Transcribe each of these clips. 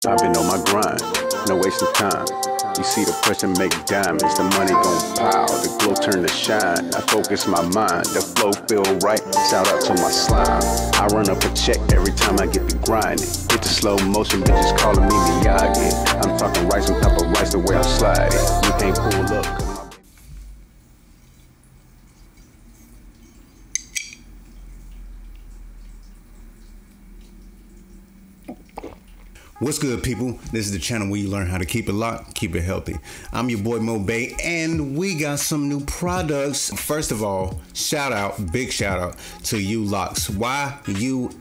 I've been on my grind, no wasting time. You see the pressure make diamonds, the money gon' pile, the glow turn to shine. I focus my mind, the flow feel right. Shout out to my slime. I run up a check every time I get the grinding. Get the slow motion, bitches calling me Miyagi. I'm talking rice on top of rice the way I'm sliding. You can't pull up. What's good, people? This is the channel where you learn how to keep it locked, keep it healthy. I'm your boy Mo Bay, and we got some new products. First of all, shout out, big shout out to Locs, YULOCS.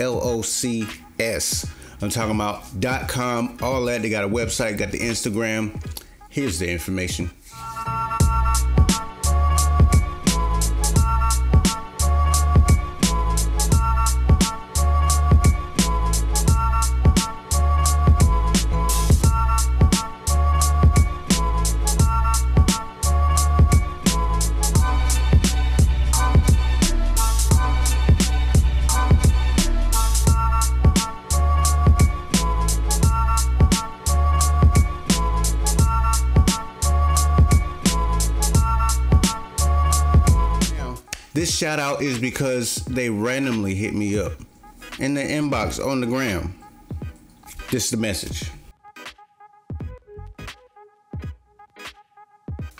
I'm talking about .com, all that. They got a website, got the Instagram. Here's the information. This shout out is because they randomly hit me up in the inbox on the gram. This is the message.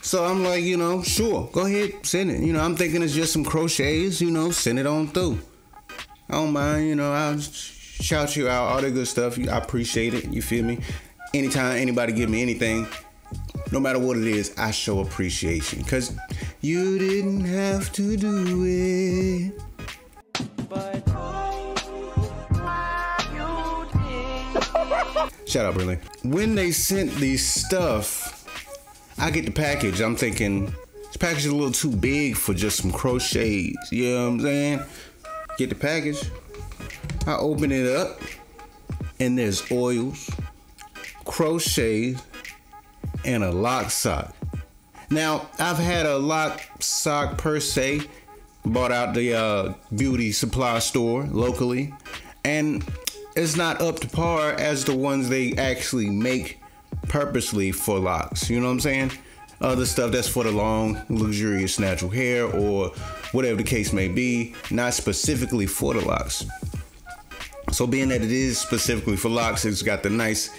So I'm like, sure, go ahead, send it. I'm thinking it's just some crochets, send it on through. I don't mind, I'll shout you out, all that good stuff. I appreciate it, you feel me? Anytime anybody give me anything, no matter what it is, I show appreciation. Because you didn't have to do it. But shout out, Brilliant. When they sent these stuff, I get the package. I'm thinking, this package is a little too big for just some crochets. You know what I'm saying? Get the package. I open it up, and there's oils, crochets, and a lock sock. Now, I've had a lock sock per se, bought out the beauty supply store locally, and it's not up to par as the ones they actually make purposely for locks. You know what I'm saying? Other stuff that's for the long, luxurious natural hair or whatever the case may be, not specifically for the locks. So being that it is specifically for locks, it's got the nice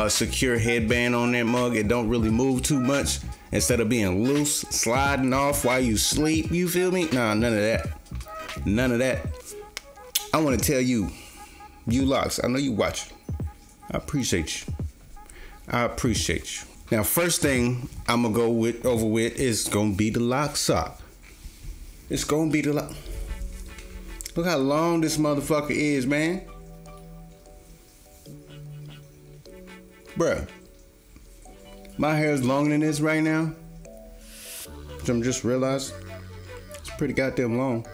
secure headband on that mug. It don't really move too much. Instead of being loose, sliding off while you sleep, you feel me? Nah, none of that. None of that. I want to tell you, Locs, I know you watch. I appreciate you. I appreciate you. Now, first thing I'm going to go over with is going to be the lock sock. It's going to be the lock. Look how long this motherfucker is, man. Bruh, my hair is longer than this right now, which I'm just realized it's pretty goddamn long.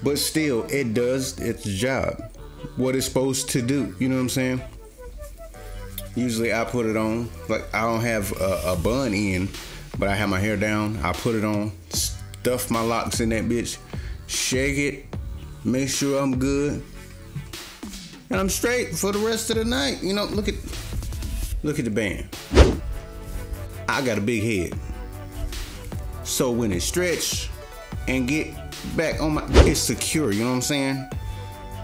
But still, it does its job, what it's supposed to do. You know what I'm saying? Usually I put it on, like I don't have a bun in, but I have my hair down. I put it on, stuff my locks in that bitch, shake it, make sure I'm good, and I'm straight for the rest of the night. Look at the band. I got a big head. So when it stretch and get back on it's secure, you know what I'm saying?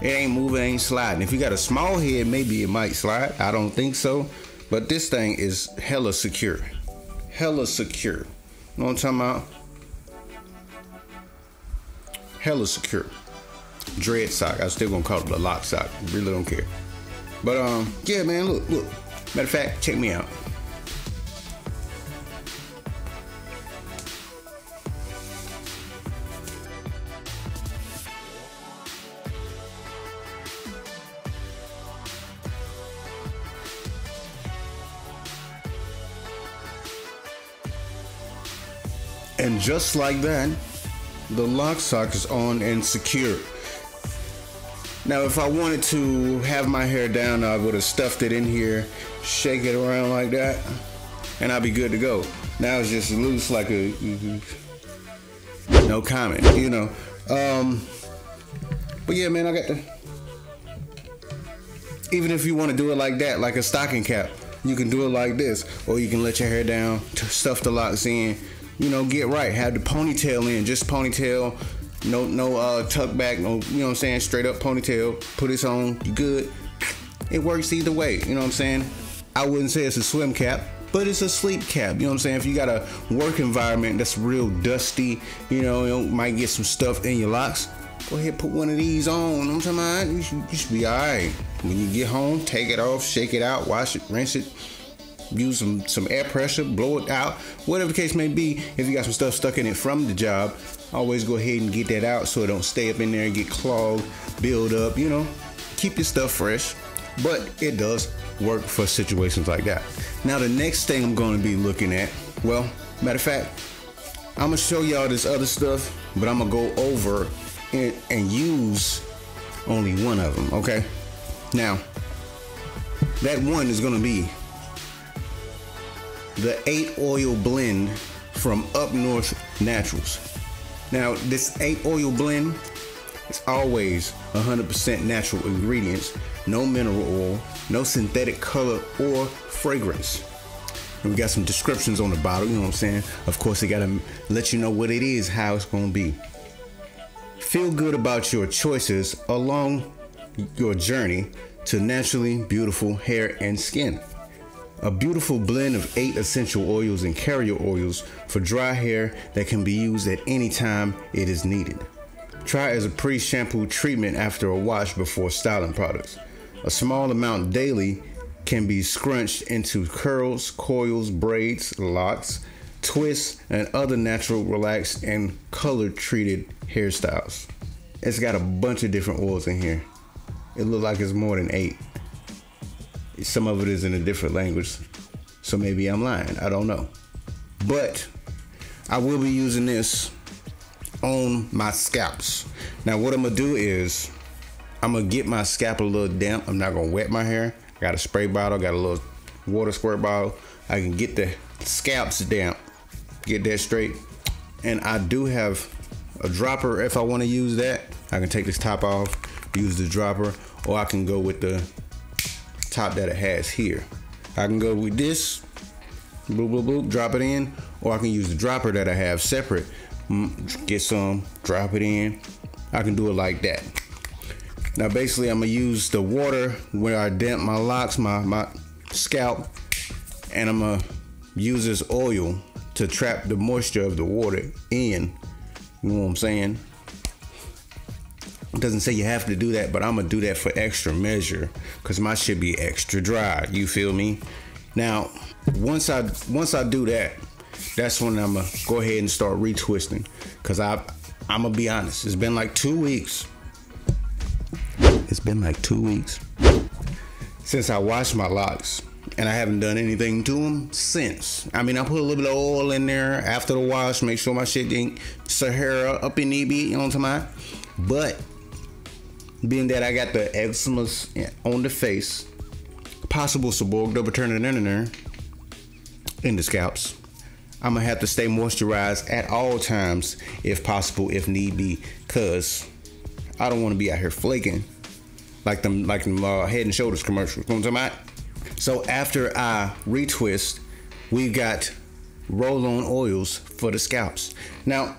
It ain't moving, it ain't sliding. If you got a small head, maybe it might slide. I don't think so. But this thing is hella secure. Hella secure. You know what I'm talking about? Hella secure. Dread sock. I still gonna call it the lock sock. Really don't care. But yeah, man, look. Matter of fact, check me out. And just like that, the lock sock is on and secure. Now, if I wanted to have my hair down, I would have stuffed it in here, shake it around like that, and I'd be good to go. Now it's just loose like a no comment, But yeah, man, I Even if you want to do it like that, like a stocking cap, you can do it like this, or you can let your hair down, stuff the locks in, you know, get right. Have the ponytail in, just ponytail, no tuck back, no, you know what I'm saying, straight up ponytail. Put this on, you good. It works either way, you know what I'm saying. I wouldn't say it's a swim cap, but it's a sleep cap. You know what I'm saying? If you got a work environment that's real dusty, you might get some stuff in your locks, go ahead, put one of these on. You know what I'm talking about? You should be all right. When you get home, take it off, shake it out, wash it, rinse it, use some air pressure, blow it out. Whatever the case may be, if you got some stuff stuck in it from the job, always go ahead and get that out so it don't stay up in there and get clogged, build up, you know. Keep your stuff fresh. But it does work for situations like that. Now the next thing I'm going to be looking at, well, matter of fact, I'm going to show y'all this other stuff, but I'm going to go over it and use only one of them, okay? Now, that one is going to be the 8 oil blend from Up North Naturals. Now, this 8 oil blend is always 100% natural ingredients, no mineral oil, no synthetic color or fragrance. And we got some descriptions on the bottle, you know what I'm saying? Of course, they gotta let you know what it is, how it's gonna be. Feel good about your choices along your journey to naturally beautiful hair and skin. A beautiful blend of 8 essential oils and carrier oils for dry hair that can be used at any time it is needed. Try as a pre-shampoo treatment after a wash before styling products. A small amount daily can be scrunched into curls, coils, braids, locks, twists, and other natural, relaxed, and color-treated hairstyles. It's got a bunch of different oils in here. It looks like it's more than 8. Some of it is in a different language, so maybe I'm lying. I don't know. But I will be using this on my scalps. Now what I'm gonna do is I'm gonna get my scalp a little damp. I'm not gonna wet my hair. I got a spray bottle, got a little water squirt bottle. I can get the scalps damp, get that straight. And I do have a dropper if I want to use that. I can take this top off, use the dropper, or I can go with the top that it has here. I can go with this, boop, boop, boop, drop it in, or I can use the dropper that I have separate. Get some, drop it in. I can do it like that. Now basically I'm gonna use the water where I damp my locks, my scalp, and I'm gonna use this oil to trap the moisture of the water in. You know what I'm saying? It doesn't say you have to do that, but I'm gonna do that for extra measure because my shit be extra dry. You feel me? Now, once I do that, that's when I'm gonna go ahead and start retwisting. Cause I'm gonna be honest, it's been like 2 weeks. It's been like 2 weeks since I washed my locks, and I haven't done anything to them since. I mean, I put a little bit of oil in there after the wash, make sure my shit didn't Sahara up in the beat, you know what I'm talking about? But being that I got the eczemas on the face, possible seborrheic overturning in the scalps, I'm gonna have to stay moisturized at all times if possible, if need be, cause I don't want to be out here flaking like them Head and Shoulders commercials. You know what I'm talking about? So after I retwist, we got roll-on oils for the scalps. Now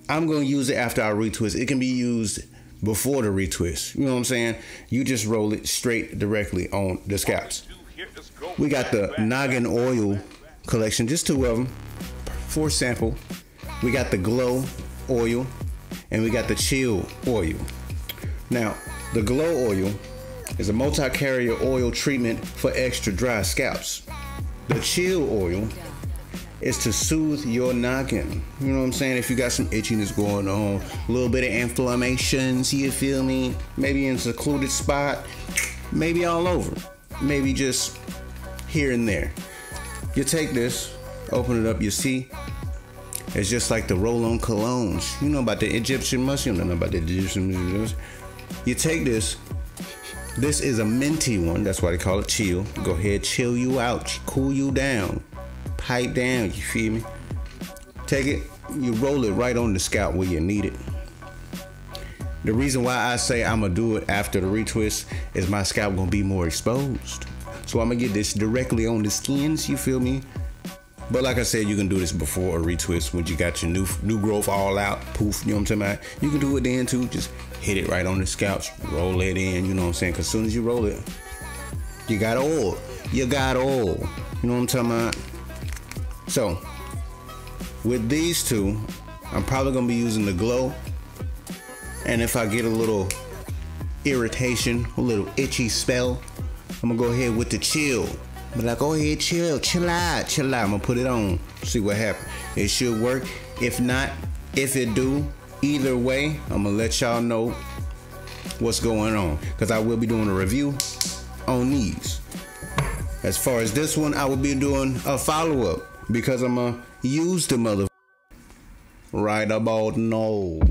I'm gonna use it after I retwist. It can be used before the retwist. You know what I'm saying? You just roll it straight directly on the scalps. We got the Noggin oil collection, just 2 of them for sample. We got the Glow oil and we got the Chill oil. Now, the Glow oil is a multi-carrier oil treatment for extra dry scalps. The Chill oil is to soothe your noggin. You know what I'm saying? If you got some itchiness going on, a little bit of inflammations, you feel me? Maybe in a secluded spot, maybe all over, maybe just here and there. You take this, open it up, you see, it's just like the roll-on colognes. You know about the Egyptian musk, you don't know about the Egyptian musk. You take this is a minty one, that's why they call it chill. Go ahead, chill you out, cool you down, pipe down, you feel me? Take it, you roll it right on the scalp where you need it. The reason why I say I'm gonna do it after the retwist is my scalp gonna be more exposed. So I'm gonna get this directly on the skins, you feel me? But like I said, you can do this before a retwist when you got your new growth all out, poof, you know what I'm talking about? You can do it then too, just hit it right on the scalp, roll it in, you know what I'm saying? Cause as soon as you roll it, you got oil. You got oil. You know what I'm talking about? So, with these two, I'm probably gonna be using the glow. And if I get a little irritation, a little itchy spell, I'm gonna go ahead with the chill. But like, go ahead, chill out. I'm gonna put it on, see what happens. It should work. If not, if it do, either way, I'm gonna let y'all know what's going on. Cause I will be doing a review on these. As far as this one, I will be doing a follow-up because I'm gonna use the mother right about now.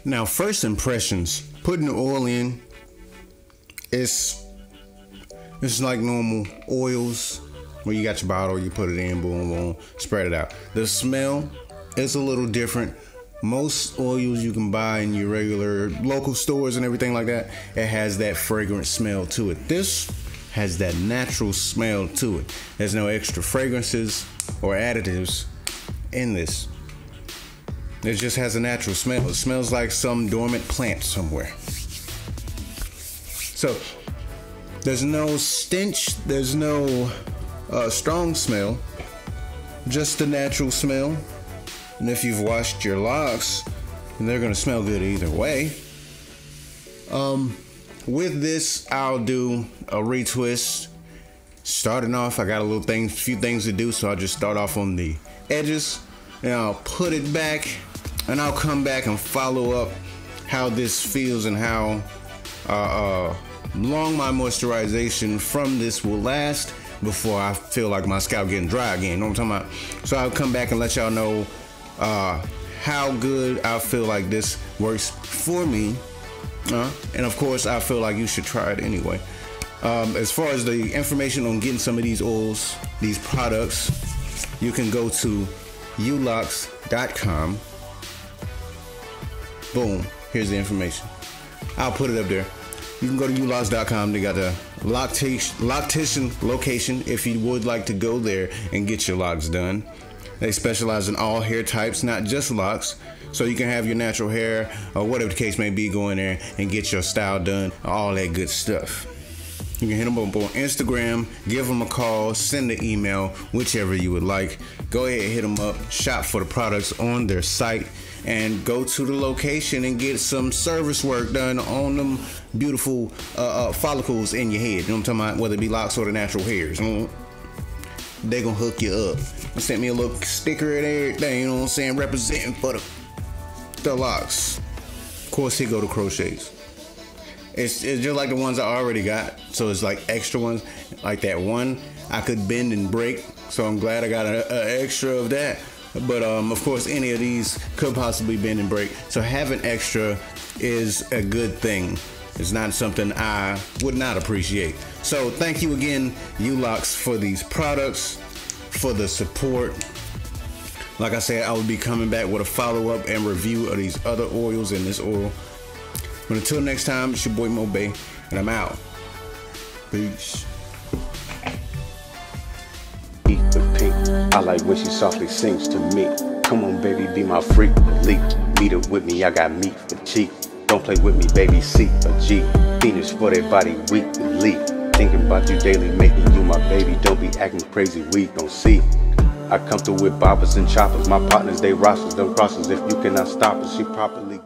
Now, first impressions, putting the oil in, it's like normal oils where you got your bottle, you put it in, boom, boom, spread it out. The smell is a little different. Most oils you can buy in your regular local stores and everything like that, it has that fragrant smell to it. This has that natural smell to it. There's no extra fragrances or additives in this. It just has a natural smell. It smells like some dormant plant somewhere. So there's no stench, there's no strong smell, just the natural smell. And if you've washed your locks, then they're gonna smell good either way. With this, I'll do a retwist. Starting off, I got a few things to do, so I'll just start off on the edges, and I'll put it back, and I'll come back and follow up how this feels and how long my moisturization from this will last before I feel like my scalp getting dry again. You know what I'm talking about? So I'll come back and let y'all know how good I feel like this works for me. And of course, I feel like you should try it anyway. As far as the information on getting some of these oils, these products, you can go to locs.com. Boom, here's the information. I'll put it up there. You can go to locs.com. They got a Locnation location if you would like to go there and get your locks done. They specialize in all hair types, not just locks. So you can have your natural hair or whatever the case may be, go in there and get your style done, all that good stuff. You can hit them up on Instagram, give them a call, send an email, whichever you would like. Go ahead and hit them up, shop for the products on their site, and go to the location and get some service work done on them beautiful follicles in your head. You know what I'm talking about? Whether it be locks or the natural hairs. They gonna hook you up. They sent me a little sticker and everything, you know what I'm saying, representing for the locks. Of course, here go the crochets. It's just like the ones I already got. So it's like extra ones. Like that one I could bend and break. So I'm glad I got an extra of that. But of course, any of these could possibly bend and break. So having extra is a good thing. It's not something I would not appreciate. So thank you again, Locs, for these products, for the support, Like I said, I will be coming back with a follow-up and review of these other oils and this oil. But until next time, it's your boy Mo Bay, and I'm out. Peace. Eat the pink. I like when she softly sings to me. Come on, baby, be my freak. Leap, meet it with me. I got meat for cheap. Don't play with me, baby. C or G. Fiendish for that body, weak and leap. Thinking about you daily, making you my baby. Don't be acting crazy, weak. Don't see. I come through with boppers and choppers. My partners, they rosters, them crosses. If you cannot stop us, she properly.